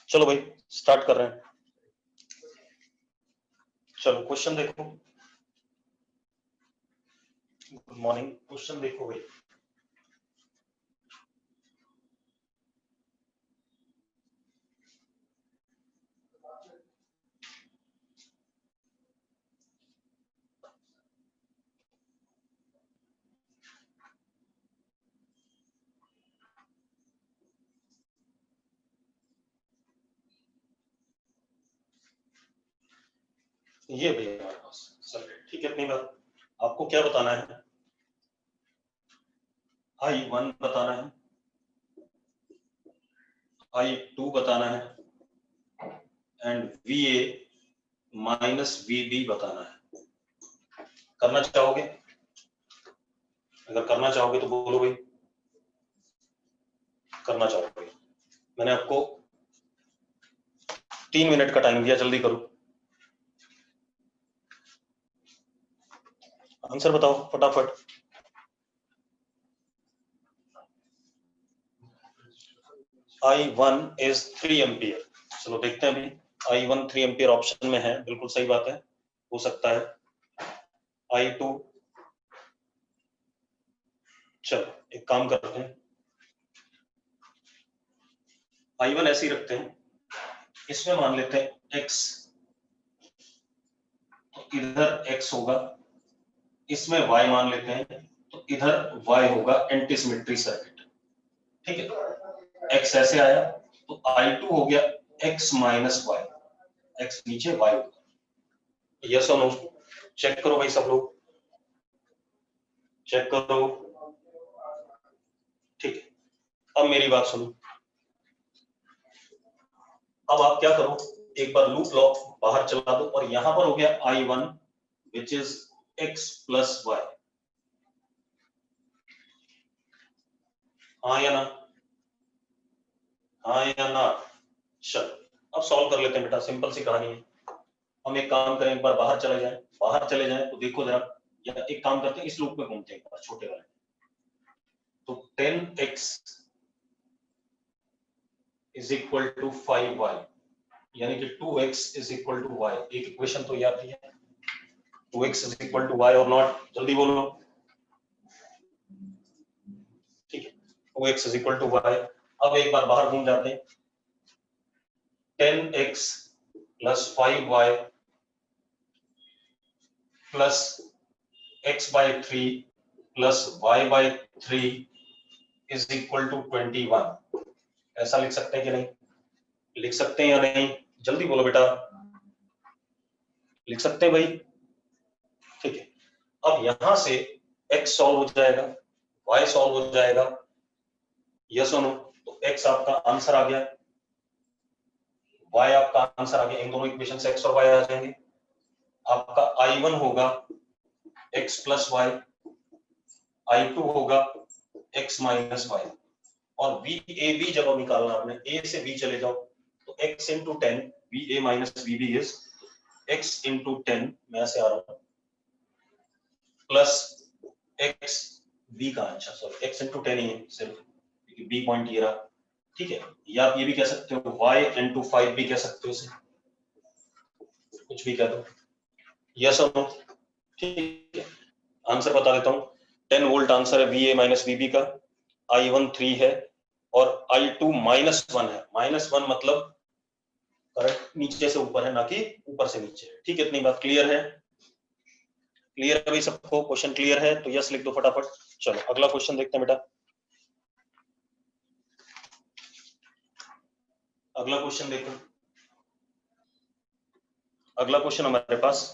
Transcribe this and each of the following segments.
चलो भाई स्टार्ट कर रहे हैं। चलो क्वेश्चन देखो। Good morning. क्वेश्चन देखो भाई। ये भैया हमारे पास सर ठीक है। इतनी बात आपको क्या बताना है? I1 बताना है, I2 बताना है एंड VA माइनस VB बताना है। करना चाहोगे? अगर करना चाहोगे तो बोलो भाई। करना चाहोगे? मैंने आपको 3 मिनट का टाइम दिया, जल्दी करो। आंसर बताओ फटाफट। I1 is 3 ampere. चलो देखते हैं अभी। I1 3 एम्पियर ऑप्शन में है, बिल्कुल सही बात है, हो सकता है। I2, चलो एक काम करते हैं, I1 ऐसे ही रखते हैं, इसमें मान लेते हैं x, तो इधर x होगा, इसमें y मान लेते हैं तो इधर y होगा। एंटी सिमेट्री सर्किट, ठीक है। x ऐसे आया तो I2 हो गया x माइनस वाई, x नीचे y होगा। यस और नो? चेक करो भाई, सब लोग चेक करो। ठीक है, अब मेरी बात सुनो। अब आप क्या करो, एक बार लूप लॉक बाहर चला दो और यहां पर हो गया I1 which is x plus y. हाँ या ना? हाँ या ना? चलो अब सॉल्व कर लेते हैं बेटा, सिंपल सी कहानी है। हम एक काम करें, एक बार बाहर चले जाएं, बाहर चले जाएं तो देखो जरा, या एक काम करते हैं, इस लूप में घूमते हैं एक बार, छोटे वाले। तो 10x is equal to 5y, यानी कि 2x is equal to y। एक इक्वेशन तो याद है, 2x is equal to y और नॉट, जल्दी बोलो। ठीक है, 2x is equal to y। अब एक बार बाहर घूम जाते हैं, 10x plus 5y plus x by 3 plus y by 3 is equal to 21। ऐसा लिख सकते हैं कि नहीं? लिख सकते हैं या नहीं? जल्दी बोलो बेटा। लिख सकते हैं भाई? ठीक है, अब यहां से x सॉल्व हो जाएगा, y सॉल्व हो जाएगा, यस और नो? तो x आपका आंसर आ गया, y आपका आंसर आ गया। इन दोनों इक्वेशन से x और y आ जाएंगे। आपका I1 होगा x प्लस वाई, I2 होगा x माइनस वाई, और VAB जब निकालना आपने, A से B चले जाओ तो x into 10, VA minus VB is x into 10, मैं ऐसे आ रहा हूं, प्लस x B का, अच्छा सॉरी x इंटू 10 ही है सिर्फ, क्योंकि B पॉइंट ये रहा, ठीक है। या आप ये भी कह सकते हो y इंटू 5 भी कह सकते हो, इसे कुछ भी कह दो, यस और नो? ठीक है, आंसर बता देता हूँ। 10 वोल्ट आंसर है VA माइनस VB का। I1 3 है और I2 माइनस 1 है। माइनस 1 मतलब करंट नीचे से ऊपर है, ना कि ऊपर से नीचे। ठीक है, इतनी बात क्लियर है? क्लियर है भाई सबको? क्वेश्चन क्लियर है तो यस लिख दो फटाफट। चलो अगला क्वेश्चन देखते हैं बेटा। अगला क्वेश्चन देखो। अगला क्वेश्चन हमारे पास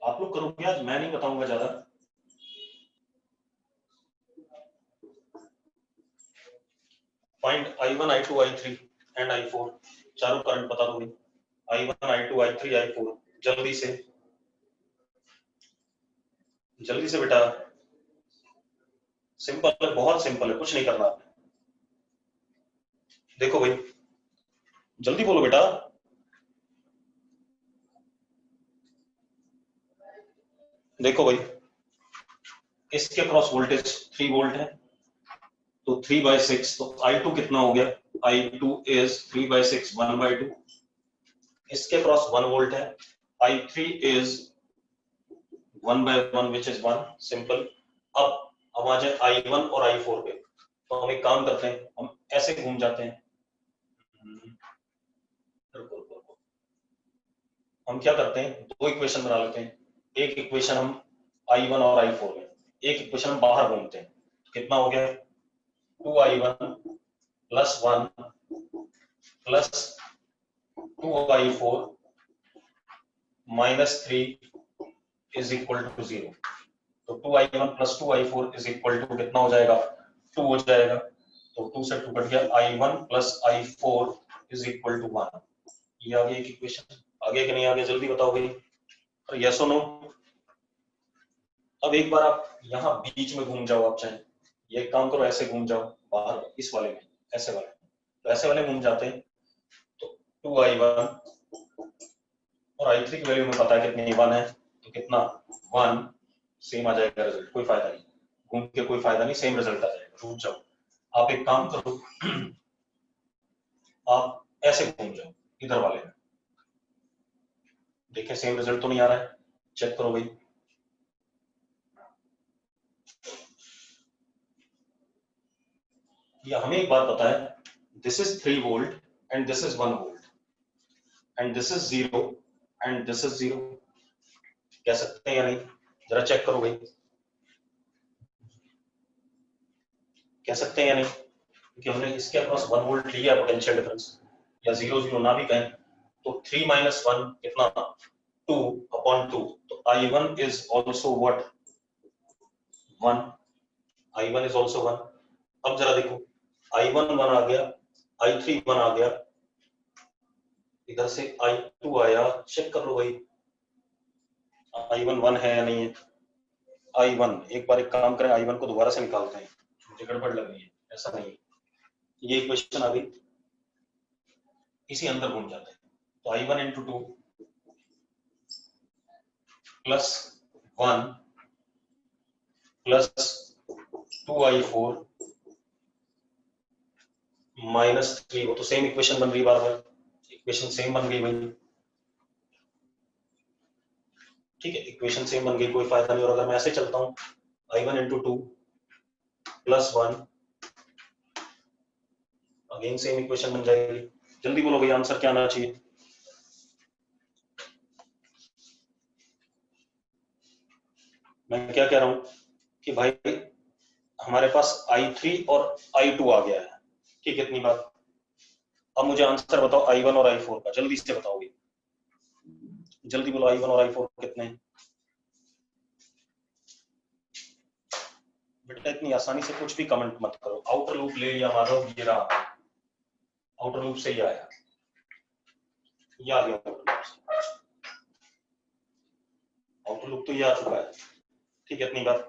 आप लोग करोगे आज, मैं नहीं बताऊंगा ज्यादा। Find I1 I2 I3 and I4, चारों करंट बता दो भाई। I1 I2 I3 I4, जल्दी से, जल्दी से बेटा। सिंपल है, बहुत सिंपल है, कुछ नहीं करना आपने। देखो भाई, जल्दी बोलो बेटा। देखो भाई, इसके क्रॉस वोल्टेज 3 वोल्ट है, तो 3/6, तो I2 कितना हो गया? I2 is 3/6, 1/2। इसके क्रॉस 1 वोल्ट है, I3 is 1/1 which is 1, simple. अब आ जाए I1 और I4 पे, तो हम एक काम करते हैं, हम ऐसे घूम जाते हैं। रुको रुको रुको, हम क्या करते हैं, दो इक्वेशन बना लेते हैं। एक इक्वेशन हम I1 और I4 में, एक इक्वेशन हम बाहर घूमते हैं। कितना हो गया? 2I1 plus 1 plus 2I4 minus 3 is equal to 0। तो 2I1 plus 2I4 is equal to कितना हो जाएगा? 2 हो जाएगा। तो 2 से 2 कट गया, I1 plus I4 is equal to 1। ये आ गया एक इक्वेशन। आगे कि नहीं आगे, जल्दी बताओ भाई, यस और नो। अब एक बार आप यहाँ बीच में घूम जाओ, आप चाहे ये काम करो, ऐसे घूम जाओ बाहर, इस वाले में, ऐसे वाले, तो ऐसे वाले घूम जाते हैं। तो 2I1 और I3 की वैल्यू में पता है कितनी, 1 है, तो कितना 1, सेम आ जाएगा रिजल्ट, कोई फायदा नहीं, घूम के कोई फायदा नहीं, सेम रिजल्ट आ जाएगा। रुक जाओ, आप एक काम करो, आप ऐसे घूम जाओ इधर वाले में, देखिए सेम रिजल्ट तो नहीं आ रहा है, चेक करो भाई। या हमें एक बात पता है, this is 3 volt and this is 1 volt and this is 0 and this is 0, कह सकते हैं या नहीं? जरा चेक करो भाई, कह सकते हैं या नहीं? क्योंकि हमने इसके अक्रॉस 1 वोल्ट लिया पोटेंशियल डिफरेंस, या 0 ना भी कहें तो 3 माइनस 1 कितना, 2/2। तो I1 is also what, 1। I1 is also 1। अब जरा देखो, I1 1 आ गया, I3 1 आ गया, इधर से I2 आया, चेक कर लो भाई I1 1 है या नहीं है। I1, एक बार एक काम करें, I1 को दोबारा से निकालते हैं, मुझे गड़बड़ लग रही है, ऐसा नहीं है। ये इक्वेशन आ गई, इसी अंदर घूम जाते हैं। तो I1 into 2 plus 1 plus 2I4 minus 3, वो तो सेम इक्वेशन बन रही बार बार, इक्वेशन सेम बन गई भाई, ठीक है, इक्वेशन सेम बन गई, कोई फायदा नहीं। और अगर मैं ऐसे चलता हूं, I1 into 2 plus 1, again same equation बन जाएगी। जल्दी बोलो भाई, आंसर क्या आना चाहिए? मैं क्या कह रहा हूं कि भाई हमारे पास I3 और I2 आ गया है, ठीक है, इतनी बात। अब मुझे आंसर बताओ I1 और I4 का, जल्दी से बताओगे, जल्दी बोलो I1 और I4 कितने हैं? बेटा इतनी आसानी से कुछ भी कमेंट मत करो। आउटर लूप ले लिया माधव, ये रहा, आउटर लूप से ही आया, ये आ गया आउटर लूप, तो ये आ चुका है, ठीक है, इतनी बात।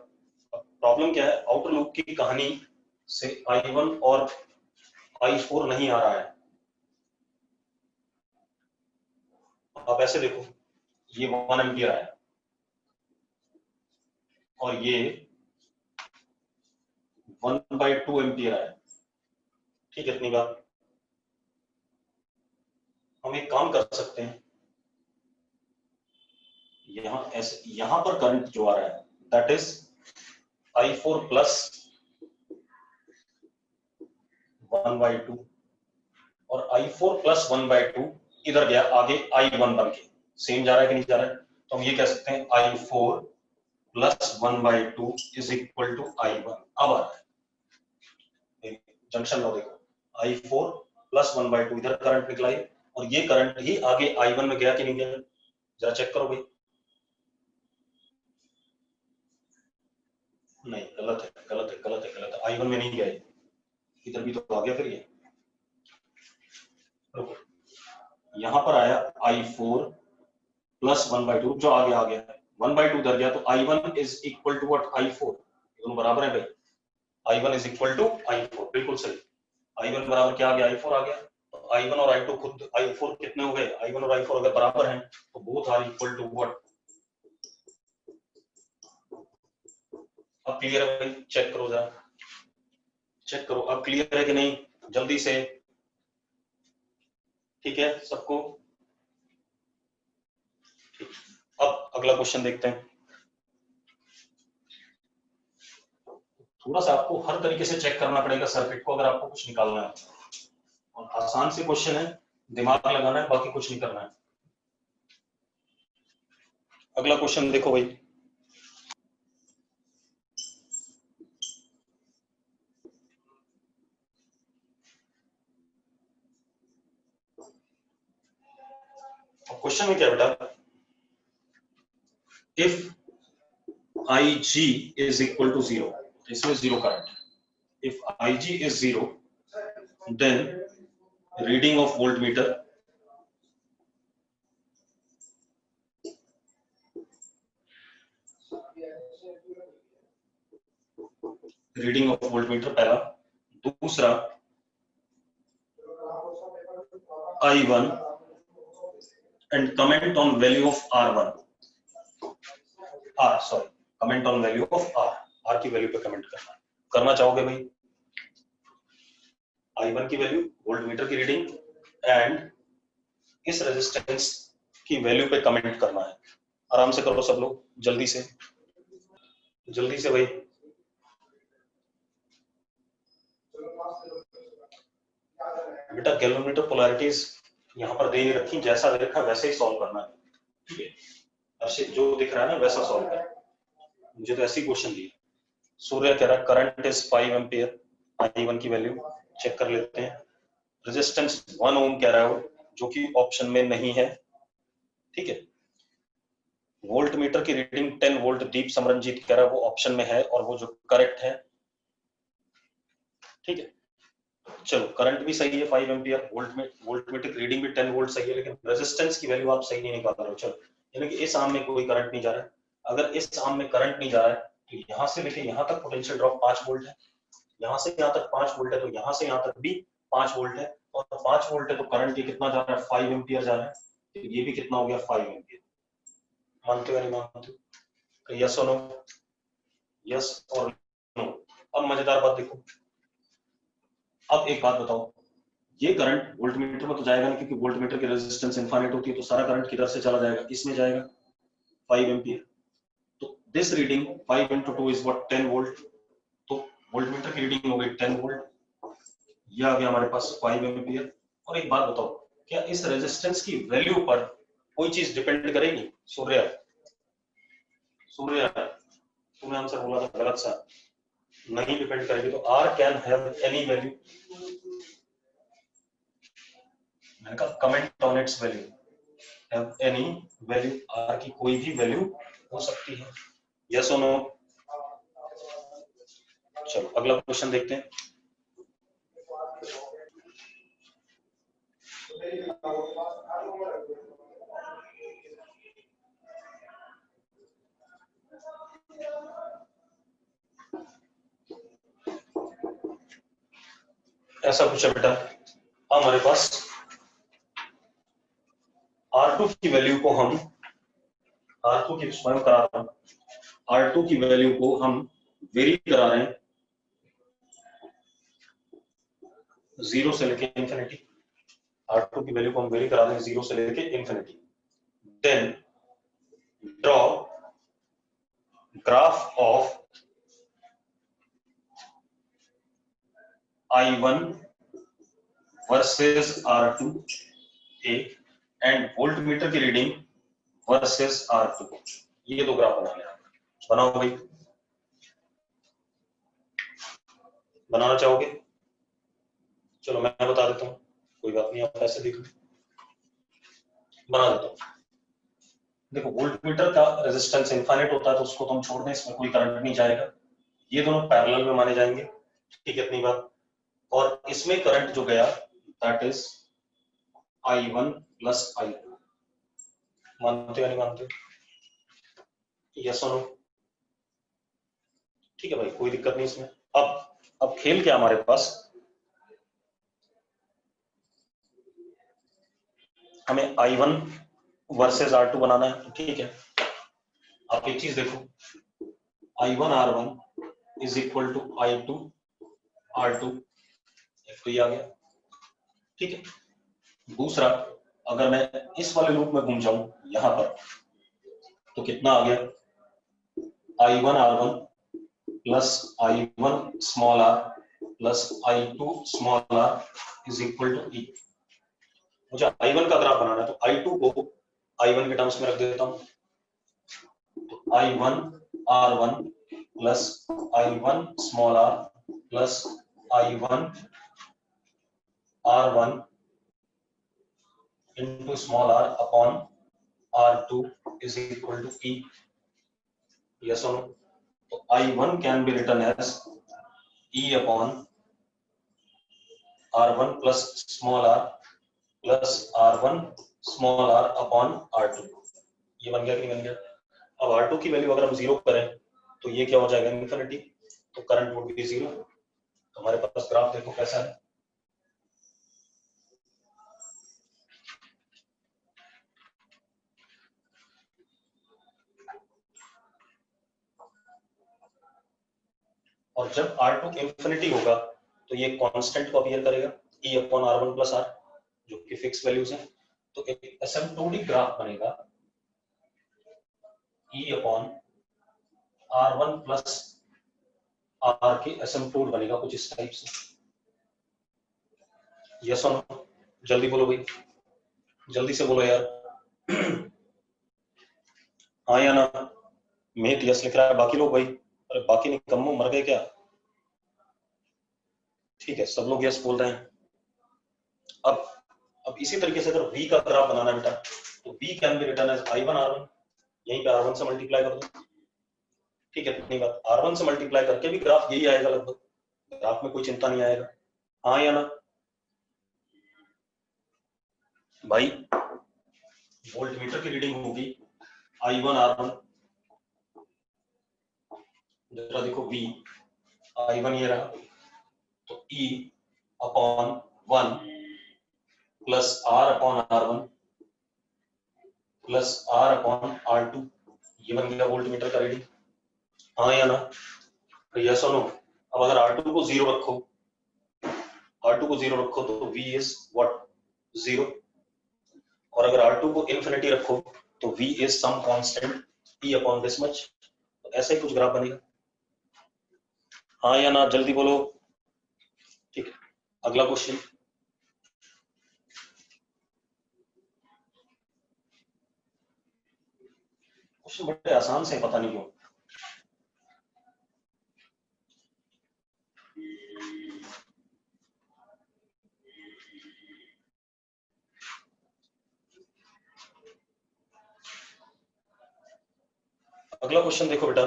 प्रॉब्लम क्या है, आउटर लूप की कहानी से I1 और I4 नहीं आ रहा है। आप ऐसे देखो, ये 1 एम्पियर आया और ये 1/2 एम्पियर आया, ठीक है, इतनी बात। हम एक काम कर सकते हैं, यहां ऐसे, यहां पर करंट जो आ रहा है दैट इज I4 प्लस 1/2 और I4 प्लस 1/2 इधर गया आगे I1 बन के, सेम जा रहा है कि नहीं जा रहा है? तो हम ये कह सकते हैं I4 plus 1/2 is equal to I1। अब आ रहा है जंक्शन लो, देखो I4 प्लस 1/2, इधर करंट निकला है और ये करंट ही आगे I1 में गया कि नहीं गया, जरा चेक करो भाई। नहीं, गलत है, गलत है, गलत है, गलत है, I1 में नहीं गया, इधर भी तो आ गया फिर ये। रुको, यहां पर आया I4 प्लस 1/2, जो आ गया 1/2 उधर गया, तो I1 is equal to what, I4, दोनों बराबर है भाई। I1 is equal to I4, बिल्कुल सही। I1 बराबर क्या आ गया, I4 आ गया। तो I1 और I2 खुद I4 कितने हो गए, I1 और I4 अगर बराबर हैं तो both are equal to what. अब क्लियर है भाई, चेक करो जरा, चेक करो अब क्लियर है कि नहीं जल्दी से। ठीक है सबको, ठीक। अब अगला क्वेश्चन देखते हैं। थोड़ा सा आपको हर तरीके से चेक करना पड़ेगा सर्किट को अगर आपको कुछ निकालना है, और आसान से क्वेश्चन है, दिमाग लगाना है, बाकी कुछ नहीं करना है। अगला क्वेश्चन देखो भाई, क्वेश्चन में क्या बेटा, if IG is equal to 0, इसमें zero current, if IG is 0 then reading of voltmeter पहला, दूसरा I1 and comment on value of R1, comment on value of R की वैल्यू पे कमेंट करना चाहोगे भाई, I1 की वैल्यू, वोल्टमीटर की रीडिंग एंड इस रेजिस्टेंस की वैल्यू पे कमेंट करना है। आराम से करो सब लोग, जल्दी से भाई। बेटा गैल्वेनोमीटर पोलैरिटीज यहाँ पर दे रखी, जैसा दे रखा वैसे ही सॉल्व करना है, ठीक है। अर्षित जो दिख रहा है ना वैसा सॉल्व कर, मुझे तो ऐसे ही क्वेश्चन दिए। सूर्य कह रहा है करंट इज 5 एम्पियर, I1 की वैल्यू चेक कर लेते हैं। रेजिस्टेंस 1 ओम कह रहा है जो कि ऑप्शन में नहीं है, ठीक है। वोल्ट मीटर की रीडिंग 10 वोल्ट, दीप समरनजीत कह रहा है वो ऑप्शन में है और वो जो करेक्ट है, ठीक है। चलो करंट भी सही है 5 एम्पियर, वोल्ट मीटर की रीडिंग भी 10 वोल्ट सही है, लेकिन रेजिस्टेंस की वैल्यू आप सही नहीं निकाल रहे हो। चलो यानी कि इस आर्म में कोई करंट नहीं जा रहा है, अगर इस आर्म में करंट नहीं जा रहा है तो यहाँ से लेके यहाँ तक पोटेंशियल ड्रॉप 5 वोल्ट है, यहाँ से यहाँ तक 5 वोल्ट है, तो यहाँ से यहाँ तक भी 5 वोल्ट है, और 5 वोल्ट है तो करंट ये कितना जा रहा है 5 एम्पियर जा रहा है, तो ये भी कितना हो गया 5 एम्पियर। मानते हो या नहीं मानते हो? यस और नो, यस और नो। अब मजेदार बात देखो, अब एक बात बताओ, ये करंट वोल्टमीटर में तो जाएगा नहीं क्योंकि वोल्टमीटर की रेजिस्टेंस इनफाइनाइट होती है, तो सारा करंट किधर से चला जाएगा, इसमें जाएगा 5 एम्पियर। तो this reading 5 into 2 is what 10 volt, तो वोल्टमीटर की रीडिंग हो गई 10 वोल्ट, ये आ गया हमारे पास 5 एम्पियर। और एक बात बताओ, क्या इस रेजिस्टेंस की वैल्यू पर कोई चीज डिपेंड करेगी? सूर्य तूने आंसर बोला था गलत सा, नहीं डिपेंड करेगी, तो R can have any value. मैंने कहा comment on it's value, have any value, R की कोई भी वैल्यू हो सकती है, यस और नो। चलो अगला क्वेश्चन देखते हैं। ऐसा कुछ है बेटा, हमारे पास R2 की वैल्यू को हम R2 की स्वयं करा रहा हूं, R2 की वैल्यू को हम वेरी करा रहे हैं 0 से लेके इंफिनिटी, R2 की वैल्यू को हम वेरी करा रहे हैं 0 से लेके infinity. Then draw graph of I1 versus R2 a and voltmeter की रीडिंग वर्सेस R2, ये दो ग्राफ बनाने हैं। बनाओ भाई, बनाना चाहोगे? चलो मैं बता देता हूँ, कोई बात नहीं, आप ऐसे देख लो, बना देता हूँ। देखो वोल्टमीटर का रेजिस्टेंस इनफाइनाइट होता है तो उसको तो हम छोड़ दें, इसमें कोई करंट नहीं जाएगा, ये दोनों पैरेलल में माने जाएंगे, ठीक है इतनी बात। और इसमें करंट जो गया that is I1 plus I2, मानते हो नहीं मानते? यस और नो? ठीक है भाई, कोई दिक्कत नहीं इसमें। अब खेल क्या हमारे पास, हमें I1 वर्सेस R2 बनाना है, तो ठीक है। आप एक चीज देखो, I1 R1 is equal to I2 R2, तो ये आ गया, ठीक है। दूसरा, अगर मैं इस वाले लूप में घूम जाऊं यहां पर, तो कितना आ गया, I1 R1 plus I1 small r plus I2 small r is equal to E। मुझे I1 का ग्राफ बनाना है, तो I2 को I1 के टर्म्स में रख देता हूं, तो I1 R1 plus I1 small r plus I1 R1 into small r upon R2 is equal to E. Yes or no? So I1 can be written as E upon R1 plus small r plus R1 small r upon R2. ये बन गया कि नहीं बन गया? अब R2 की value अगर हम 0 करें तो ये क्या हो जाएगा, इन्फिनिटी, तो करंट वुड बी 0। तो हमारे पास ग्राफ देखो कैसा है, और जब R2 इंफिनिटी होगा तो ये कांस्टेंट को अपीयर करेगा, E upon R1 plus R, जो कि फिक्स वैल्यूज है। तो एक एसिम्प्टोटिक ग्राफ बनेगा E upon R1 plus R के एसिम्प्टोट बनेगा कुछ इस टाइप से। यस और नो? जल्दी बोलो भाई, जल्दी से बोलो यार। हाँ या ना? मेट यस लिख रहा है, बाकी लोग भाई, अरे बाकी निकम्मो मर गए क्या? ठीक है, सब लोग यस बोल रहे हैं। अब इसी तरीके से अगर V का ग्राफ बनाना बेटा, तो V can be written as I1 R1, यहीं पे R1 से मल्टीप्लाई कर दो, ठीक है। इतनी बात, R1 से मल्टीप्लाई करके भी ग्राफ यही आएगा लगभग, ग्राफ में कोई चिंता नहीं आएगा। हाँ या ना भाई? वोल्टमीटर की रीडिंग होगी I1 R1, जरा देखो V, I1 ये रहा, तो E upon 1 plus R upon R1 plus R upon R2, ये बन गया वोल्टमीटर का रीडिंग। हाँ या ना? यस और नो? अब अगर R2 को 0 रखो, R2 को 0 रखो तो V इज व्हाट, 0, और अगर R2 को इंफिनिटी रखो तो V is some constant E upon this much, तो ऐसा ही कुछ ग्राफ बनेगा। हाँ या ना? जल्दी बोलो। ठीक है, अगला क्वेश्चन। क्वेश्चन बड़े आसान से, पता नहीं क्यों। अगला क्वेश्चन देखो बेटा,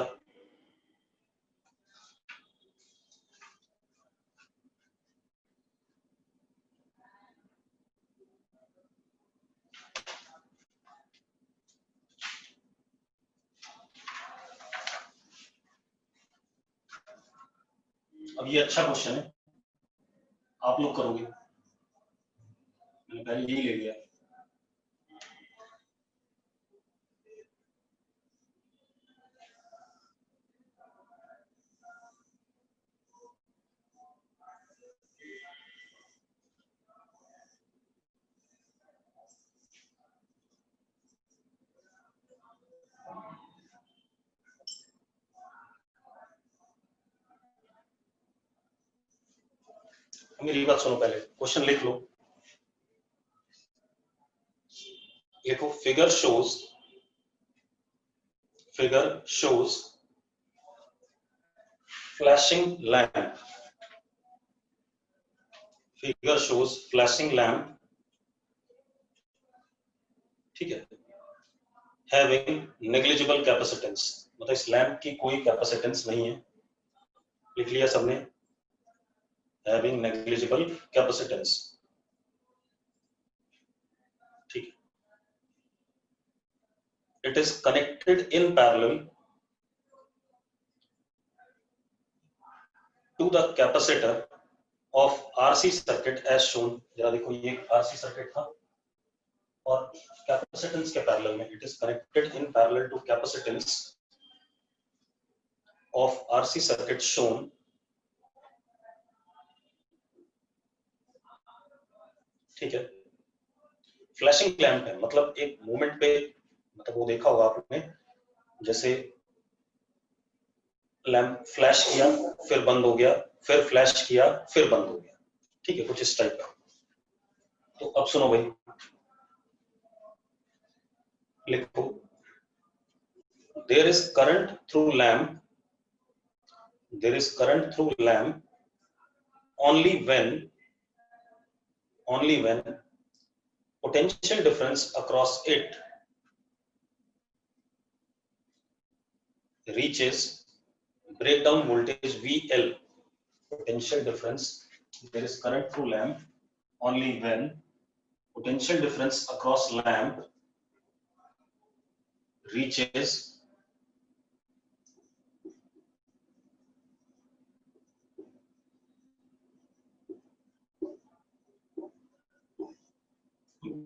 अब ये अच्छा क्वेश्चन है, आप लोग करोगे, मैंने पहले यही ले लिया। मेरी बात सुनो, पहले क्वेश्चन लिख लो। देखो, figure shows flashing lamp, figure shows flashing lamp, ठीक है, having negligible capacitance, मतलब इस लैंप की कोई कैपेसिटेंस नहीं है, लिख लिया सबने, having negligible capacitance, ठीक है। It is connected in parallel to the capacitor of RC circuit as shown। जरा देखो, ये RC सर्किट था, और कैपेसिटेंस के पैरेलल में, it is connected in parallel to capacitance of RC circuit shown ठीक है। फ्लैशिंग लैंप है, मतलब एक मोमेंट पे, मतलब वो देखा होगा आपने, जैसे लैंप फ्लैश किया फिर बंद हो गया, फिर फ्लैश किया फिर बंद हो गया, ठीक है, कुछ इस टाइप का। तो अब सुनो भाई, लिखो, there is current through lamp, there is current through lamp only when potential difference across it reaches breakdown voltage VL. Potential difference, there is current through lamp only when potential difference across lamp reaches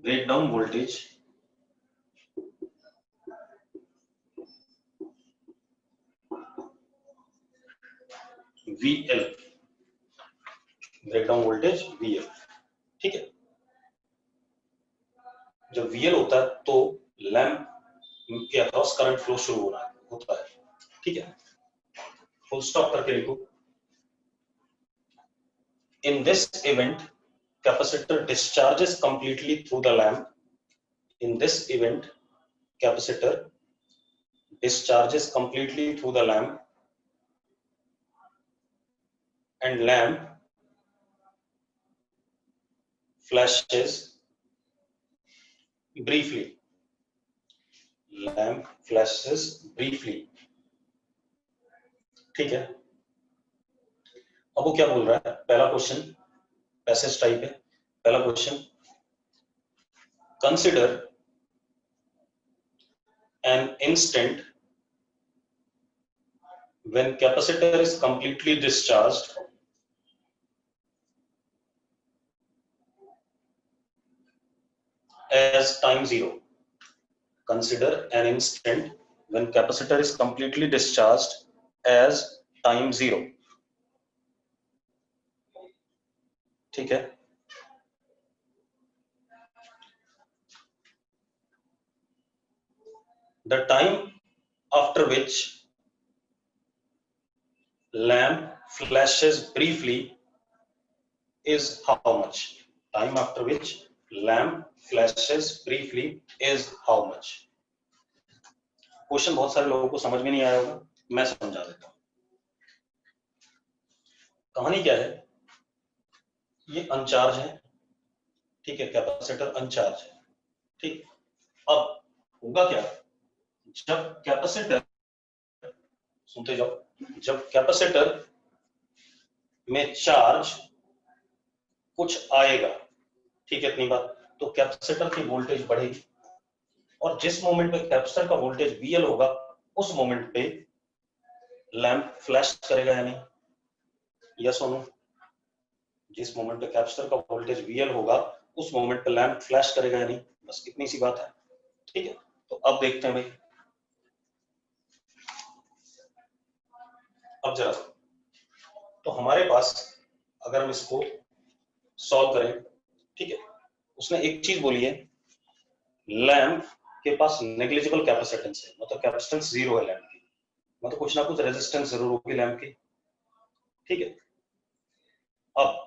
breakdown voltage VL, breakdown voltage VL, ठीक है। जब VL होता है तो lamp के across current flow शुरू होता है, ठीक है। फुल स्टॉप करके लिखो। In this event, capacitor discharges completely through the lamp. In this event, capacitor discharges completely through the lamp, and lamp flashes briefly. Lamp flashes briefly, ठीक है। अब वो क्या बोल रहा है, पहला क्वेश्चन पैसेज टाइप है। पहला question, consider an instant when capacitor is completely discharged as time zero. Consider an instant when capacitor is completely discharged as time zero, ठीक है। The time after which lamp flashes briefly is how much? Time after which lamp flashes briefly is how much? Question बहुत सारे लोगों को समझ में नहीं आया होगा, मैं समझा देता हूं। कहानी क्या है, ये अनचार्ज है, ठीक है, कैपेसिटर अनचार्ज है, ठीक। अब होगा क्या, जब कैपेसिटर, सुनते जाओ, जब कैपेसिटर में चार्ज कुछ आएगा, ठीक है, इतनी बात, तो कैपेसिटर की वोल्टेज बढ़ेगी, और जिस मोमेंट पे कैपेसिटर का वोल्टेज VL होगा, उस मोमेंट पे लैंप फ्लैश करेगा या नहीं, यस और नो। जिस मोमेंट पे कैपेसिटर का वोल्टेज VL होगा, उस मोमेंट पे लैंप फ्लैश करेगा या नहीं, बस इतनी सी बात है, ठीक है। तो अब देखते हैं भाई, अब जरा, तो हमारे पास अगर हम इसको सॉल्व करें, ठीक है, उसने एक चीज बोली है, लैंप के पास नेग्लिजिबल कैपेसिटेंस है, मतलब कैपेसिटेंस जीरो है लैंप की, मतलब कुछ ना कुछ रेजिस्टेंस जरूर होगी लैंप की, ठीक है। अब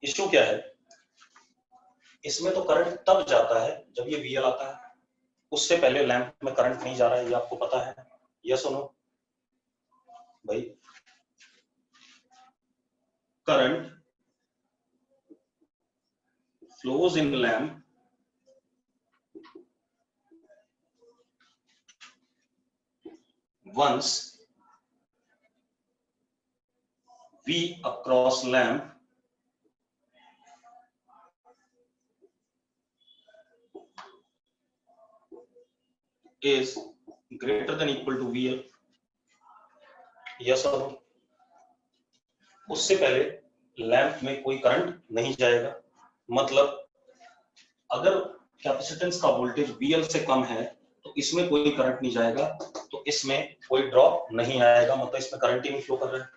इशू क्या है, इसमें तो करंट तब जाता है जब ये VL आता है, उससे पहले लैंप में करंट नहीं जा रहा है, ये आपको पता है, यस और नो भाई। Current flows in the lamp once V across lamp is greater than equal to VL, yes or no। उससे पहले लैंप में कोई करंट नहीं जाएगा, मतलब अगर कैपेसिटेंस का वोल्टेज VL से कम है तो इसमें कोई करंट नहीं जाएगा, तो इसमें कोई ड्रॉप नहीं आएगा, मतलब इसमें करंट ही नहीं फ्लो कर रहा है।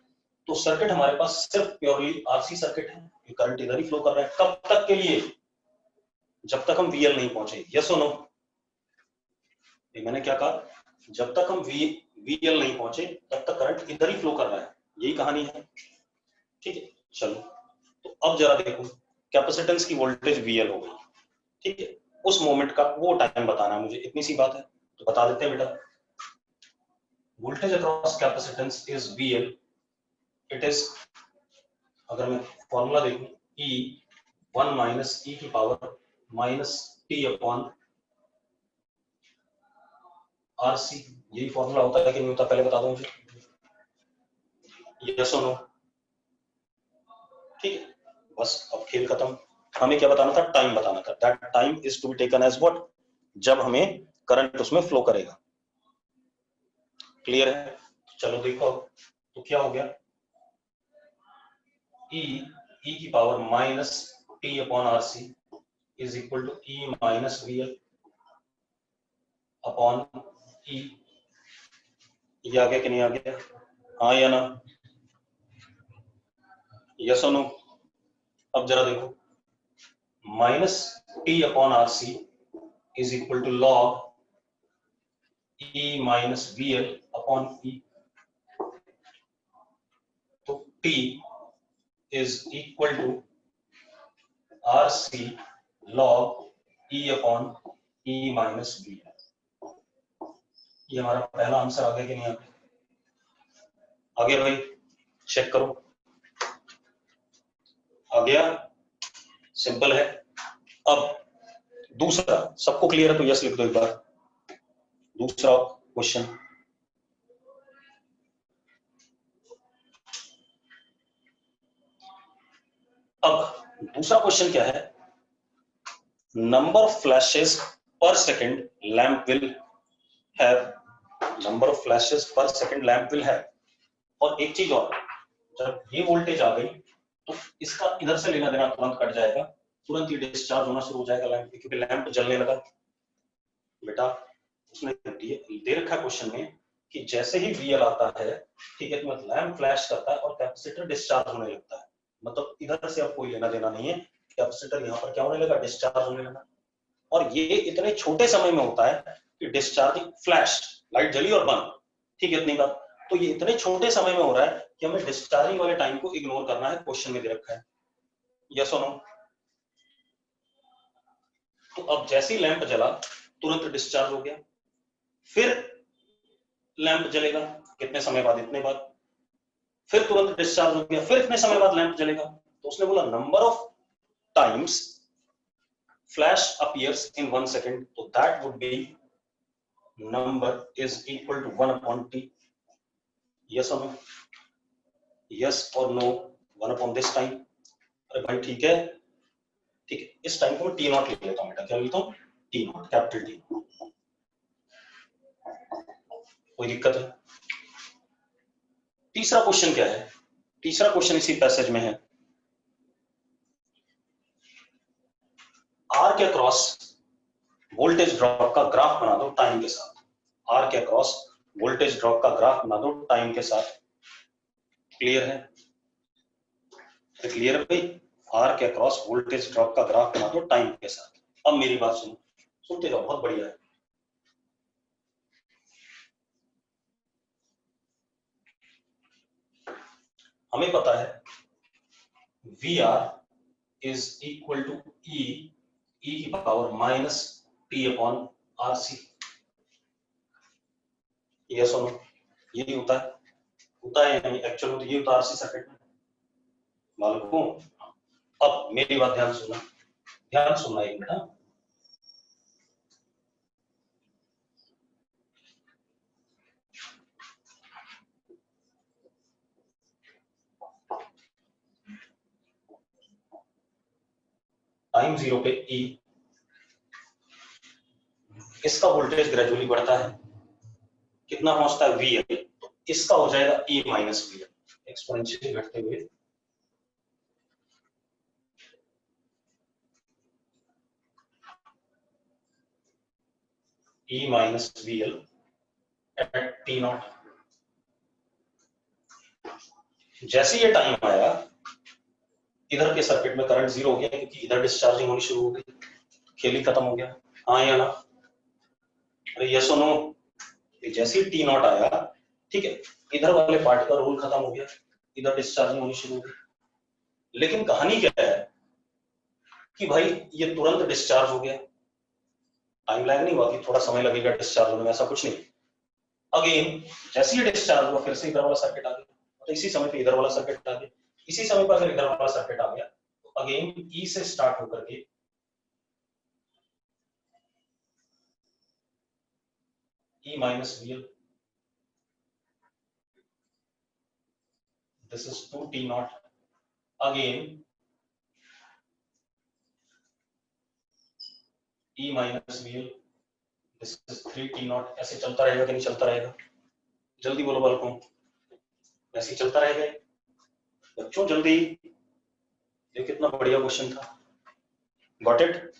तो सर्किट हमारे पास सिर्फ प्योरली आरसी सर्किट है, करंट इधर ही फ्लो कर रहा है। कब तक के लिए? जब तक हम VL नहीं पहुंचे। यस और नो? मैंने क्या कहा? जब तक हम VL नहीं पहुंचे तब तक करंट इधर ही फ्लो कर रहा है, यही कहानी है। ठीक है, चलो तो अब जरा देखो, कैपेसिटेंस की वोल्टेज VL हो गई, ठीक है, उस मोमेंट का वो टाइम बताना है मुझे, इतनी सी बात है, तो बता देते हैं बेटा। Voltage across capacitance is VL, it is, अगर मैं फॉर्मूला देखूं, E1 माइनस E की power minus T upon RC, यही फॉर्मूला होता है कि नहीं होता, पहले बता दो मुझे। यस और नो? ठीक है, बस अब खेल खत्म। हमें क्या बताना था? टाइम बताना था। That time is to be taken as what? जब हमें करंट उसमें फ्लो करेगा। क्लियर है? चलो देखो, तो क्या हो गया, E की power minus T upon RC is equal to E minus VL upon E। ये आ गया कि नहीं आ गया? हाँ या ना? यस और नो? अब जरा देखो, minus T upon RC is equal to log E minus VL upon E। तो T is equal to RC log E upon E minus VL। ये हमारा पहला आंसर आ गया कि नहीं आ गया? आ गया भाई? चेक करो, आ गया? सिंपल है। अब दूसरा, सबको क्लियर है तो यस लिख दो एक बार। दूसरा क्वेश्चन, अब दूसरा क्वेश्चन क्या है? नंबर ऑफ फ्लैशेस पर second lamp will have, number of flashes पर सेकंड लैंप विल हैव। और एक चीज और, जब ये वोल्टेज आ गई तो इसका इधर से लेना देना तुरंत कट जाएगा, तुरंत ही डिस्चार्ज होना शुरू हो जाएगा लैंप, क्योंकि लैंप जलने लगा। बेटा उसने दे रखा क्वेश्चन में कि जैसे ही VL आता है, ठीक है, तो लैंप फ्लैश करता है और कैपेसिटर डिस्चार्ज होने लगता है। मतलब इधर से अब कोई लेना देना नहीं है, कैपेसिटर यहाँ पर क्या होने लगा? डिस्चार्ज होने लगा। और ये इतने छोटे समय में होता है कि डिस्चार्जिंग फ्लैश, लाइट जली और बंद, ठीक है, इतनी बात। तो ये इतने छोटे समय में हो रहा है कि हमें डिस्चार्जिंग वाले टाइम को इग्नोर करना है, क्वेश्चन में दे रखा है। यस और नो? तो अब जैसे ही लैंप जला तुरंत डिस्चार्ज हो गया, फिर लैंप जलेगा कितने समय बाद? इतने बाद, फिर तुरंत डिस्चार्ज हो गया, फिर इतने समय बाद लैंप जलेगा। तो उसने बोला number of times flash appears in 1 second, तो that would be number is equal to 1 upon T. Yes or no? Yes or no? 1 upon this time. अरे भाई ठीक है, ठीक है, इस टाइम को मैं T नॉट लिख लेता हूँ बेटा। क्या लिखता हूँ? T not, capital T। कोई दिक्कत है? तीसरा क्वेश्चन क्या है? तीसरा क्वेश्चन इसी पैसेज में है, R के अक्रॉस वोल्टेज ड्रॉप का ग्राफ बना दो टाइम के साथ। R के अक्रॉस वोल्टेज ड्रॉप का ग्राफ बना दो टाइम के साथ। क्लियर है? क्लियर है भाई? R के अक्रॉस वोल्टेज ड्रॉप का ग्राफ बना दो टाइम के साथ। अब मेरी बात सुनो, सुनते जाओ, बहुत बढ़िया है। हमें पता है VR is equal to E की power minus T upon RC। Yes और नो? यही होता है, होता है नहीं एक्चुअल में, तो ये होता है RC सर्किट में, मालूम हो? अब मेरी बात ध्यान सुनना, ध्यान सुनना एक मिनट। टाइम 0 पे E, इसका वोल्टेज ग्रेजुअली बढ़ता है, कितना पहुंचता है? VL, तो इसका हो जाएगा E माइनस VL, एक्सपोनेंशियली घटते हुए। E minus VL at T not. जैसे ये टाइम आया इधर के सर्किट में करंट जीरो हो गया क्योंकि इधर डिस्चार्जिंग होनी शुरू हो गई, खेल ही खत्म हो गया। हाँ या ना? अरे यस और नो? जैसे ही T नॉट आया, ठीक है, इधर वाले पार्ट का रूल खत्म हो गया, इधर डिस्चार्जिंग होनी शुरू हो गई। लेकिन कहानी क्या है कि भाई ये तुरंत डिस्चार्ज हो गया, टाइम लैग नहीं हुआ कि थोड़ा समय लगेगा डिस्चार्ज होने में, ऐसा कुछ नहीं। अगेन जैसे ही डिस्चार्ज हुआ फिर से इधर वाला सर्किट आ गया, तो इसी समय पे इधर वाला सर्किट आ गया, इसी समय पर अगर इधर वाला सर्किट आ गया तो अगेन ई से स्टार्ट होकर के E minus VL, this is 2T naught, again E minus VL, this is 3T naught। ऐसे चलता रहेगा कि नहीं चलता रहेगा? जल्दी बोलो बालकों, ऐसे चलता रहेगा बच्चों, जल्दी। ये कितना बढ़िया क्वेश्चन था, गॉट इट?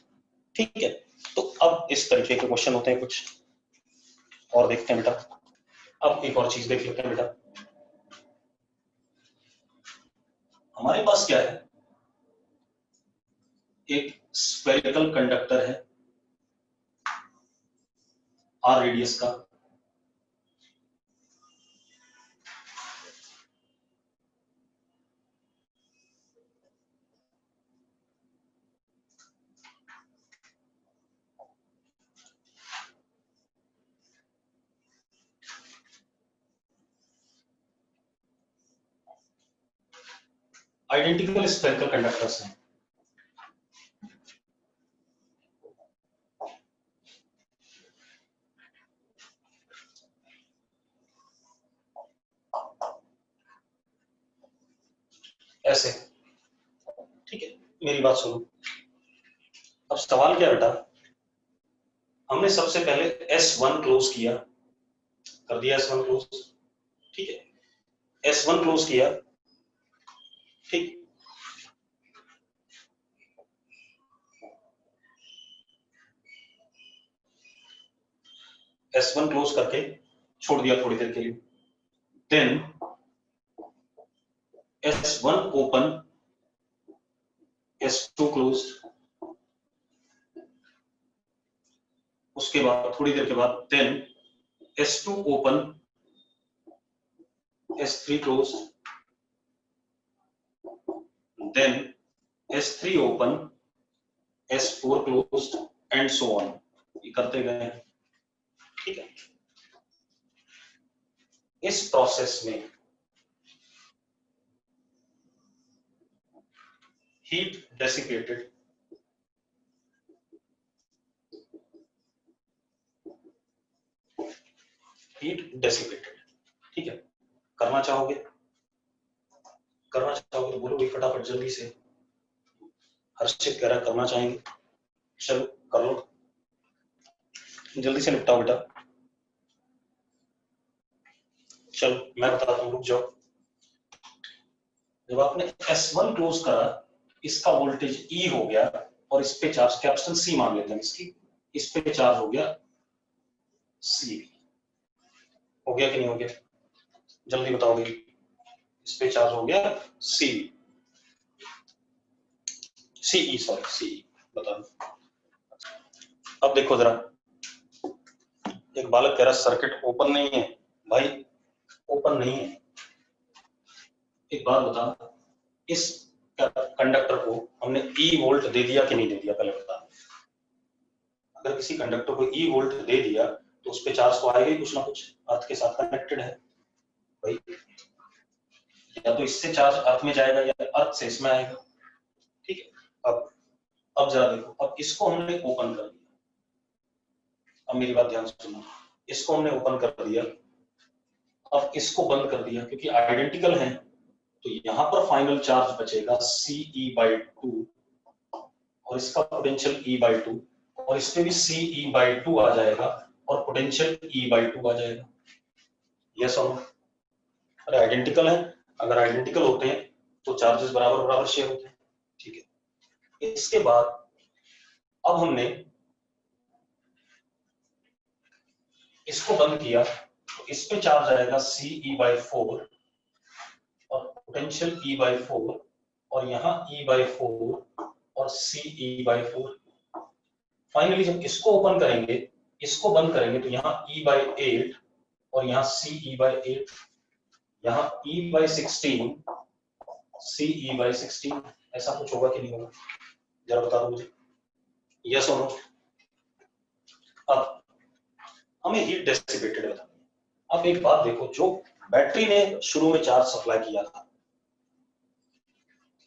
ठीक है, तो अब इस तरीके के क्वेश्चन होते हैं कुछ और देखते हैं बेटा। अब एक और चीज देख लेते हैं बेटा, हमारे पास क्या है, एक स्फेरिकल कंडक्टर है आर रेडियस का, आइडेंटिकल स्फेरिकल कंडक्टर्स हैं। ऐसे, ठीक है, मेरी बात सुनो। अब सवाल क्या बेटा, हमने सबसे पहले S1 क्लोज किया, कर दिया S1 क्लोज, ठीक है, S1 क्लोज किया, ठीक, S1 क्लोज करके छोड़ दिया थोड़ी देर के लिए, then S1 open, S2 close, उसके बाद थोड़ी देर के बाद then S2 open, S3 close, then S3 open, S4 close and so on, ये करते गए, ठीक है। इस प्रोसेस में हीट डेसिपेटेड, हीट डेसिपेटेड, ठीक है। करना चाहोगे तो बोलो भाई फटाफट जल्दी से, हर्षित कह रहा करना चाहेंगे, चलो कर लो, जल्दी से निपटाओ बेटा। चलो मैं बताता हूँ, रुक जाओ। जब आपने S1 क्लोज करा, इसका वोल्टेज E हो गया और इस पे चार्ज, कैपेसिटेंस C मान लेते हैं इसकी, इस पे चार्ज हो गया C, हो गया कि नहीं हो गया? जल्दी बताओगे, इस पे चार्ज हो गया CE, सॉरी बता दो। अब देखो जरा, एक बालक कह रहा सर्किट ओपन नहीं है, भाई ओपन नहीं है। एक बात बता, इस कंडक्टर को हमने E वोल्ट दे दिया कि नहीं दे दिया, पहले बता। अगर किसी कंडक्टर को E वोल्ट दे दिया तो उस पे चार्ज तो आएगा ही कुछ ना कुछ, अर्थ के साथ कनेक्टेड है भाई, या तो इससे चार्ज अर्थ में जाएगा या अर्थ से इसमें आएगा, ठीक है। अब जरा देखो, अब इसको हमने ओपन कर दिया, अब मेरी बात ध्यान से सुनो, इसको हमने ओपन कर दिया, अब इसको बंद कर दिया क्योंकि आइडेंटिकल हैं, तो यहां पर फाइनल चार्ज बचेगा CE/2 और इसका पोटेंशियल E/2, और इस पे भी CE/2 आ जाएगा और पोटेंशियल E/2 आ जाएगा। यस और नो? अरे आइडेंटिकल है, अगर आइडेंटिकल होते हैं तो चार्जेस बराबर बराबर शेयर होते हैं, ठीक है। इसके बाद अब हमने इसको बंद किया तो इस पे चार्ज आएगा Ce/4 और पोटेंशियल E/4 और यहाँ E/4 और Ce/4। फाइनली जब इसको ओपन करेंगे, इसको बंद करेंगे तो यहाँ E/8 और यहाँ Ce/8, यहाँ E/16 Ce/16। ऐसा कुछ होगा कि नहीं होगा, जरा बता दो मुझे, यस और नो। अब हमें हीट डेसिपेटेड बतानी है। अब एक बात देखो, जो बैटरी ने शुरू में चार्ज सप्लाई किया था,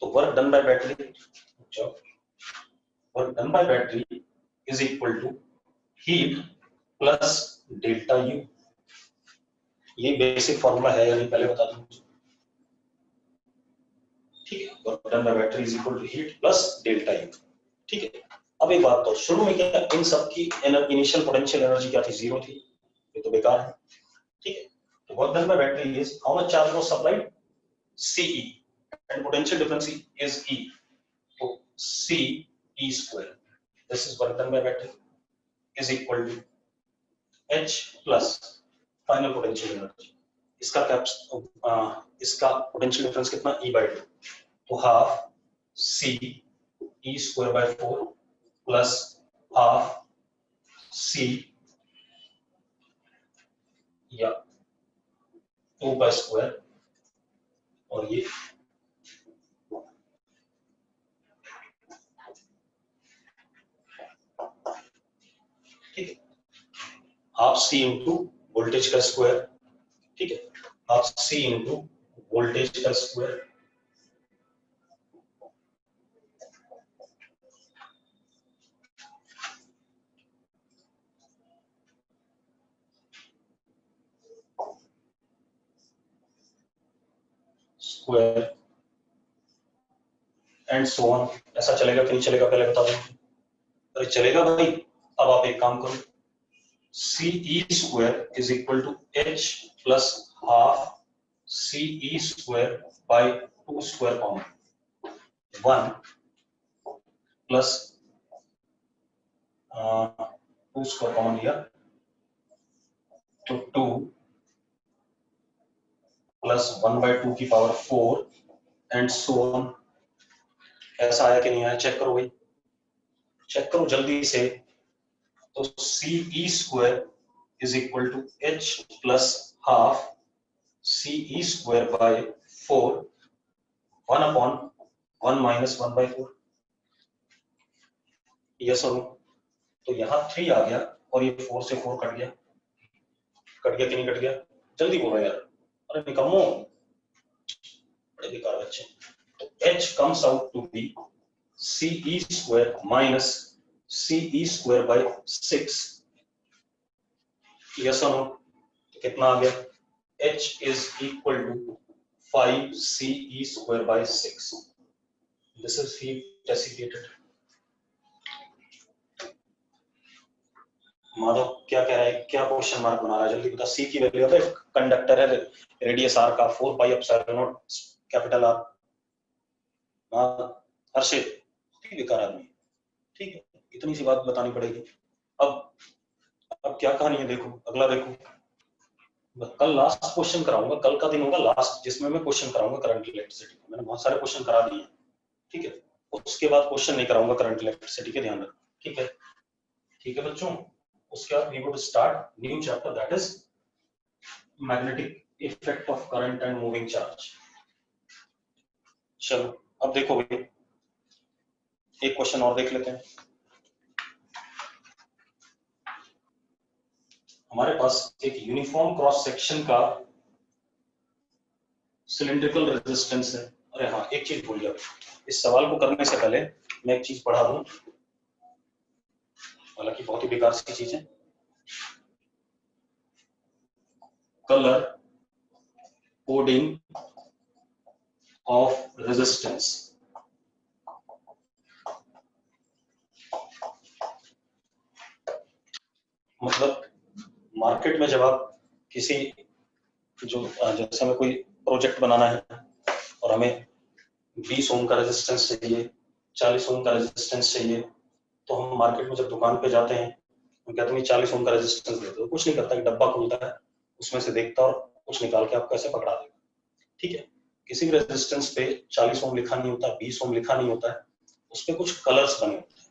तो work done by battery, work done by battery is equal to heat plus delta U. ये बेसिक फॉर्मूला है या नहीं पहले बता दूं, ठीक है। Work done by battery is equal to heat plus delta U, ठीक है। अब एक बात, तो शुरू में क्या इन सब की इनिशियल पोटेंशियल एनर्जी क्या थी, जीरो थी, ये तो बेकार है, ठीक है। तो work done by battery is how much charge was supplied, Ce, and potential difference is E, so Ce², this is work done by battery, is equal to H plus final potential energy। इसका potential difference कितना, E/2, तो half Ce²/4 plus half C या 2/2 और ये ठीक है, half C into voltage का square, ठीक है, हाफ C इंटू वोल्टेज का square. Square and so on. ऐसा चलेगा कि नहीं चलेगा पहले बता दो। अरे चलेगा भाई। अब आप एक काम करो, Ce² is equal to H plus half Ce²/2² common, 1 plus 2² common लिया तो 2 प्लस 1/2 की पावर 4 एंड सो ऑन। ऐसा आया कि नहीं आया, चेक करो भाई, चेक करो जल्दी से। तो Ce² is equal to H plus half Ce²/4 1/1 minus 1/4, yes और नो। तो यहाँ 3 आ गया और ये 4 से 4 कट गया, कट गया कि नहीं कट गया, जल्दी बोलो यार, अरे निकम्मो, बड़े बेकार बच्चे। तो H comes out to be Ce² minus Ce²/6, yes और नो। तो कितना आ गया, H is equal to 5 Ce²/6। This is heat dissipated। Madhav क्या कह रहा है, क्या क्वेश्चन मार्क बना रहा है, जल्दी बता। C की वैल्यू है, कंडक्टर है, रेडियस R का 4πε0 कैपिटल R। हर्षित बेकार आदमी, ठीक है, इतनी सी बात बतानी पड़ेगी। अब क्या कहानी है, देखो अगला देखो। कल लास्ट क्वेश्चन कराऊंगा, कल का दिन होगा लास्ट जिसमें मैं क्वेश्चन कराऊंगा करंट इलेक्ट्रिसिटी। मैंने बहुत सारे क्वेश्चन करा दिए, ठीक है, उसके बाद क्वेश्चन नहीं कराऊंगा करंट इलेक्ट्रिसिटी के, ध्यान रखो, ठीक है, ठीक है बच्चों। उसके बाद we would start new chapter, that is magnetic effect of current and moving charge. चलो अब देखो भाई, एक क्वेश्चन और देख लेते हैं। हमारे पास एक यूनिफॉर्म क्रॉस सेक्शन का सिलिंड्रिकल रेजिस्टेंस है। अरे हाँ, एक चीज भूल गया, इस सवाल को करने से पहले मैं एक चीज पढ़ा दूं, हालांकि बहुत ही बेकार सी चीज है। Colour coding of resistance. मतलब मार्केट में जब आप किसी जो जैसे हमें कोई प्रोजेक्ट बनाना है और हमें 20 ओम का रेजिस्टेंस चाहिए, 40 ओम का रेजिस्टेंस चाहिए, तो हम मार्केट में जब दुकान पे जाते हैं हम कहते हैं 40 ओम का रेजिस्टेंस देते हो, कुछ नहीं करता, कि डब्बा खुलता है, उसमें से देखता और कुछ निकाल के आपको ऐसे पकड़ा देगा, ठीक है। किसी भी रेजिस्टेंस पे 40 ओम लिखा नहीं होता, 20 ओम लिखा नहीं होता है, उस पे कुछ कलर्स बने होते हैं।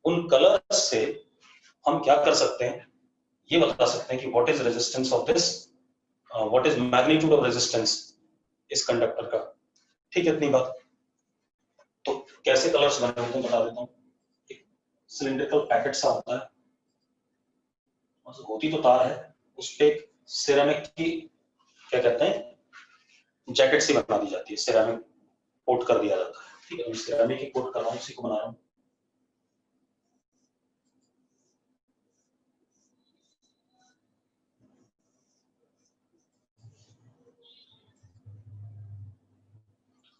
उन कलर्स से हम क्या कर सकते हैं, ये बता सकते हैं कि what is resistance of this, what is magnitude of resistance इस कंडक्टर का, ठीक है। इतनी बात। तो कैसे कलर्स बने होते हैं बता देता हूँ। एक सिलिंड्रिकल पैकेट सा होता है, होती तो तार है, उस पे एक सिरेमिक की क्या कहते हैं जैकेट सी बना दी जाती है, सिरेमिक कोट कर दिया जाता है, ठीक है। सिरेमिक की कोट कर रहा हूँ, उसी को बना रहा हूँ।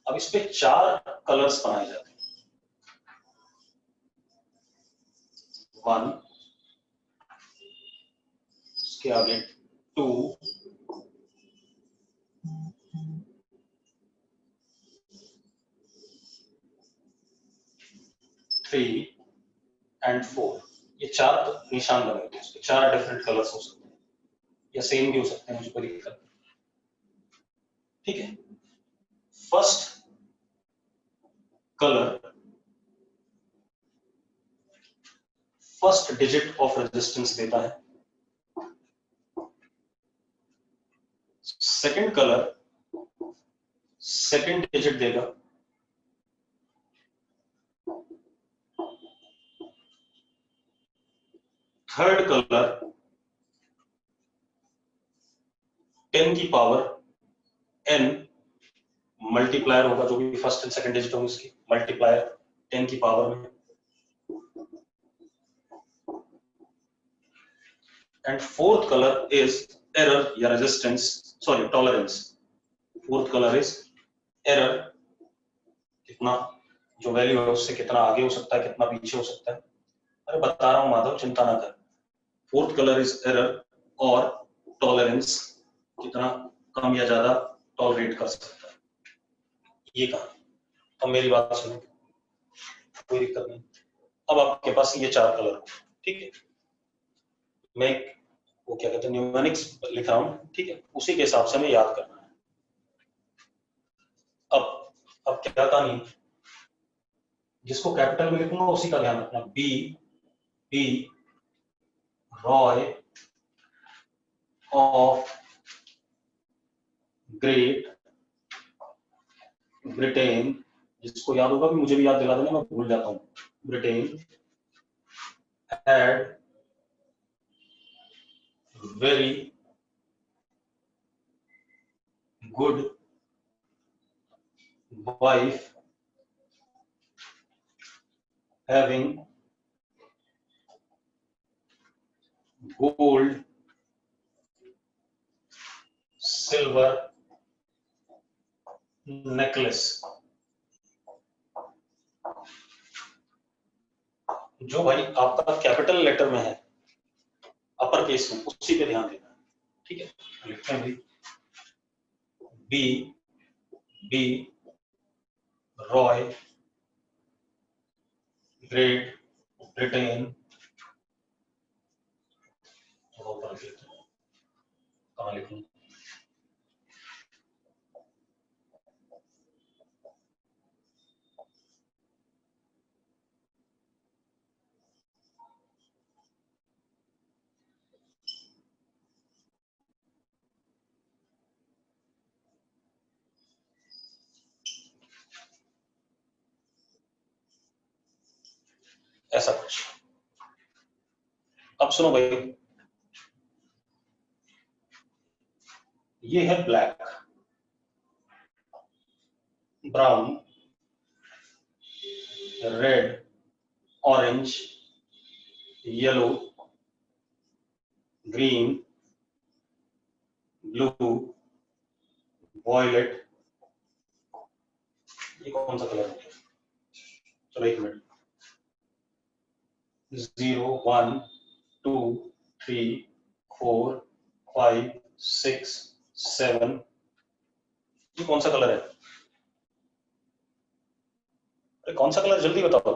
अब इस पे 4 कलर्स बनाए जाते हैं। 1, उसके आगे 2, 3 एंड 4। ये 4 निशान बने होते हैं, इसके 4 डिफरेंट कलर्स हो सकते हैं या सेम भी हो सकते हैं, मुझे कोई दिक्कत नहीं, ठीक है। First colour first digit of resistance देता है, सेकंड कलर सेकंड डिजिट देगा, थर्ड कलर 10 की पावर n मल्टीप्लायर होगा, जो भी फर्स्ट एंड सेकंड डिजिट होंगे उसकी मल्टीप्लायर 10 की पावर में, and fourth colour is error या resistance, sorry tolerance. Fourth colour is error, कितना जो वैल्यू है उससे कितना आगे हो सकता है, कितना पीछे हो सकता है। अरे बता रहा हूं माधव, चिंता ना कर। फोर्थ कलर इज एरर और टॉलरेंस, कितना कम या ज्यादा टॉलरेट कर सकता है, ये कहा। अब मेरी बात सुनो, कोई दिक्कत नहीं। अब आपके पास ये 4 कलर, ठीक है। मैं वो क्या कहते हैं न्यूमेरिक्स लिख रहा हूं, ठीक है, उसी के हिसाब से हमें याद करना है। अब क्या कहानी, जिसको कैपिटल में लिखूंगा उसी का ध्यान रखना। B Roy of Great Britain, जिसको याद होगा भी मुझे भी याद दिला देना, मैं भूल जाता हूं। Britain had very good wife having gold, silver necklace। जो भाई आपका कैपिटल लेटर में है, अपर केस में, उसी पे ध्यान देना है, ठीक है। लिखते हैं भाई, बी रॉय ग्रेट ब्रिटेन, थोड़ा ऊपर लिख लेते हैं, कहाँ लिखूं, ऐसा कुछ। अब सुनो भाई, ये है black, brown, red, orange, yellow, green, blue, violet. ये कौन सा कलर है? चलो एक मिनट, 0 1 2 3 4 5 6 7, ये कौन सा कलर है? अरे कौन सा कलर, जल्दी बताओ।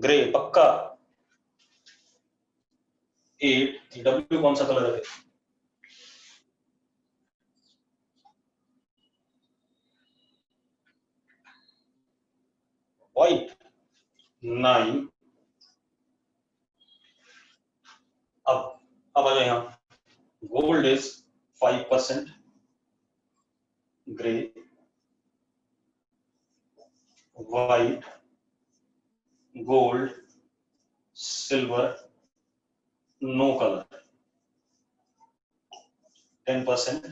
ग्रे पक्का। 8 W कौन सा कलर है? व्हाइट। 9। अब आ जाए यहाँ, gold is 5%, grey, white, gold, silver, no colour, 10%,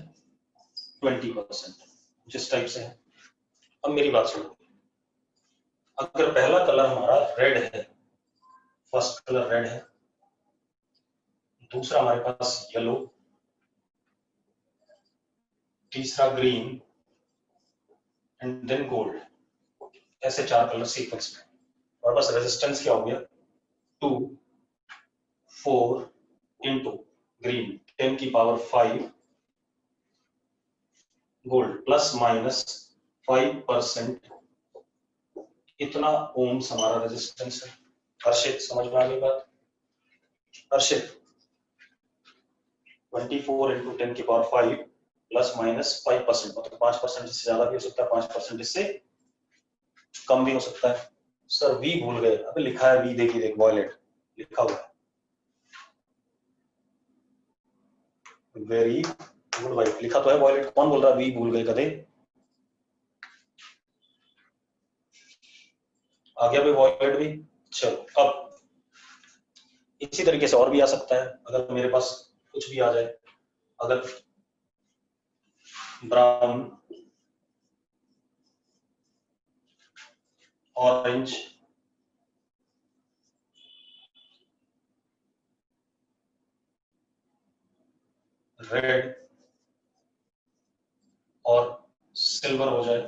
20%, जिस टाइप से है। अब मेरी बात सुनो, अगर पहला कलर हमारा रेड है, फर्स्ट कलर रेड है, दूसरा हमारे पास येलो, तीसरा ग्रीन एंड देन गोल्ड, ऐसे 4 कलर सीक्वेंस में, और बस रेजिस्टेंस क्या हो गया? 2 4 इंटू ग्रीन 10 की पावर 5, गोल्ड प्लस माइनस 5%, इतना ओम्स हमारा रेजिस्टेंस है। हर्षित समझ में आ गई बात? हर्षित 24 इंटू 10 की पावर 5 प्लस माइनस 5%, मतलब 5% इससे ज्यादा भी हो सकता है, 5% इससे कम भी हो सकता है। सर वी भूल गए, अबे लिखा है वी, देखिए देख, वॉयलेट लिखा हुआ है। वेरी गुड भाई, लिखा तो है वॉयलेट, कौन बोल रहा है वी भूल गए? कदे आ गया भाई वॉयलेट भी। चलो अब इसी तरीके से और भी आ सकता है, अगर मेरे पास कुछ भी आ जाए, अगर ब्राउन, ऑरेंज, रेड और सिल्वर हो जाए,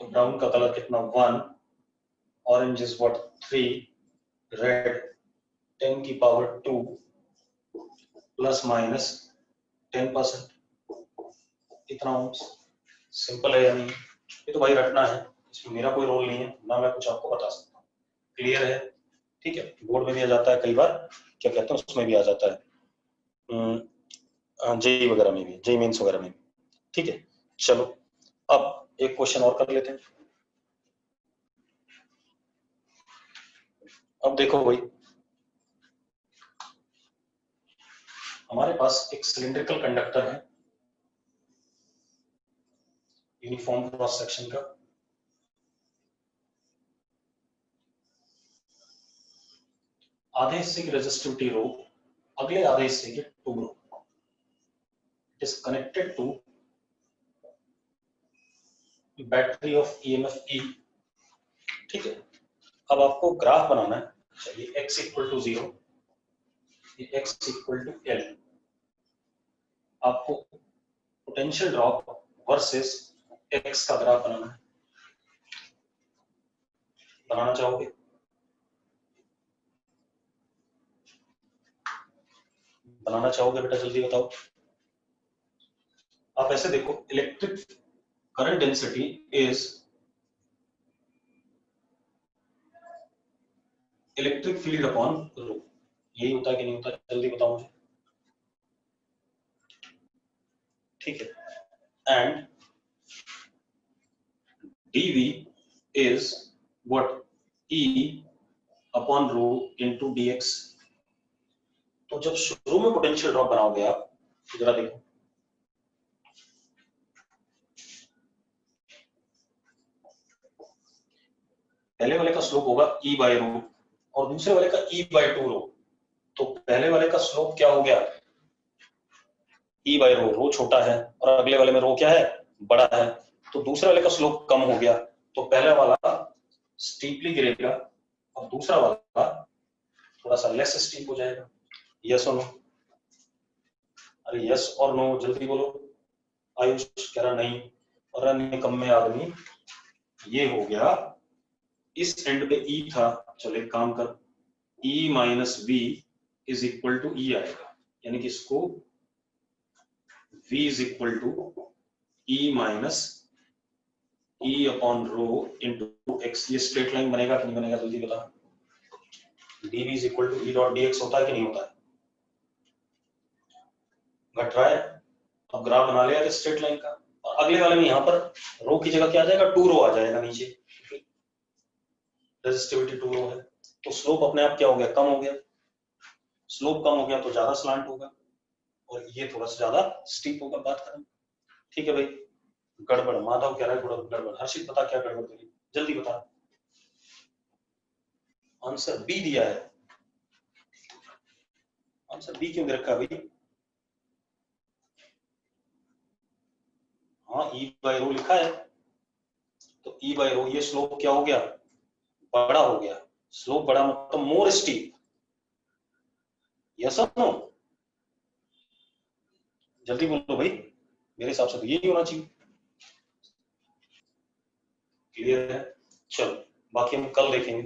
तो ब्राउन का कलर कितना? 1, ऑरेंज इज व्हाट? 3, रेड 10 की पावर 2 प्लस माइनस 10%, इतना ओम्स। सिंपल है या नहीं? ये तो भाई रटना है, इसमें मेरा कोई रोल नहीं है ना, मैं कुछ आपको बता सकता हूँ। क्लियर है? ठीक है, बोर्ड में भी आ जाता है कई बार, क्या कहते हैं उसमें भी आ जाता है, जेई वगैरह में भी, जेई मेंस वगैरह में भी। ठीक है, चलो अब एक क्वेश्चन और कर लेते हैं। अब देखो भाई, हमारे पास एक सिलिंड्रिकल कंडक्टर है, यूनिफॉर्म क्रॉस सेक्शन का, आधे हिस्से की रेजिस्टिविटी रो, अगले आधे हिस्से की 2 rho, it is connected to battery of EMF E. ठीक है, अब आपको ग्राफ बनाना है, चलिए x equal to 0, x equal to L, आपको पोटेंशियल ड्रॉप वर्सेस x का ग्राफ बनाना है। बनाना चाहोगे? बनाना चाहोगे बेटा, जल्दी बताओ। आप ऐसे देखो, electric current density is electric field upon rho, यही होता है कि नहीं होता? जल्दी बताओ मुझे। ठीक है, and dv is what? E upon rho into dx। तो जब शुरू में पोटेंशियल ड्रॉप बनाओगे आप, जरा देखो, पहले वाले का स्लोप होगा e बाय रो और दूसरे वाले का e बाय 2 रो। तो पहले वाले का स्लोप क्या हो गया? e बाय रो, रो छोटा है, और अगले वाले में रो क्या है? बड़ा है, तो दूसरे वाले का स्लोप कम हो गया, तो पहले वाला स्टीपली गिरेगा और दूसरा वाला थोड़ा सा लेस स्टीप हो जाएगा। यस और नो? अरे यस और नो जल्दी बोलो। आयुष कह रहा नहीं, और निकम्मे आदमी, ये हो गया, इस एंड पे ई था, चलो एक काम कर, E minus V is equal to E आएगा, यानी कि इसको v is equal to E minus E upon rho into x, ये स्ट्रेट लाइन बनेगा कि नहीं बनेगा जल्दी बता। dv is equal to E dot dx होता है कि नहीं होता है? घट रहा है। अब ग्राफ बना लिया स्ट्रेट लाइन का, और अगले वाले में यहाँ पर रो की जगह क्या आ जाएगा, 2 रो आ जाएगा नीचे, रेजिस्टिविटी 2 रो है, तो स्लोप अपने आप क्या हो गया, कम हो गया। स्लोप कम हो गया तो ज्यादा स्लांट होगा, और ये थोड़ा सा ज्यादा स्टीप होगा। बात करें, ठीक है भाई। गड़बड़, माधव कह रहा है गड़बड़। हर्षित बता क्या गड़बड़ करी, जल्दी बता। आंसर बी दिया है। आंसर बी क्यों दे रखा है भाई? हाँ, ई बाई रो लिखा है, तो ई बाई रो, ये स्लोप क्या हो गया, बड़ा हो गया। स्लोप बड़ा मतलब मोर स्टीप, यस और नो? जल्दी बोलो भाई, मेरे हिसाब से तो यही होना चाहिए। क्लियर है? चलो बाकी हम कल देखेंगे।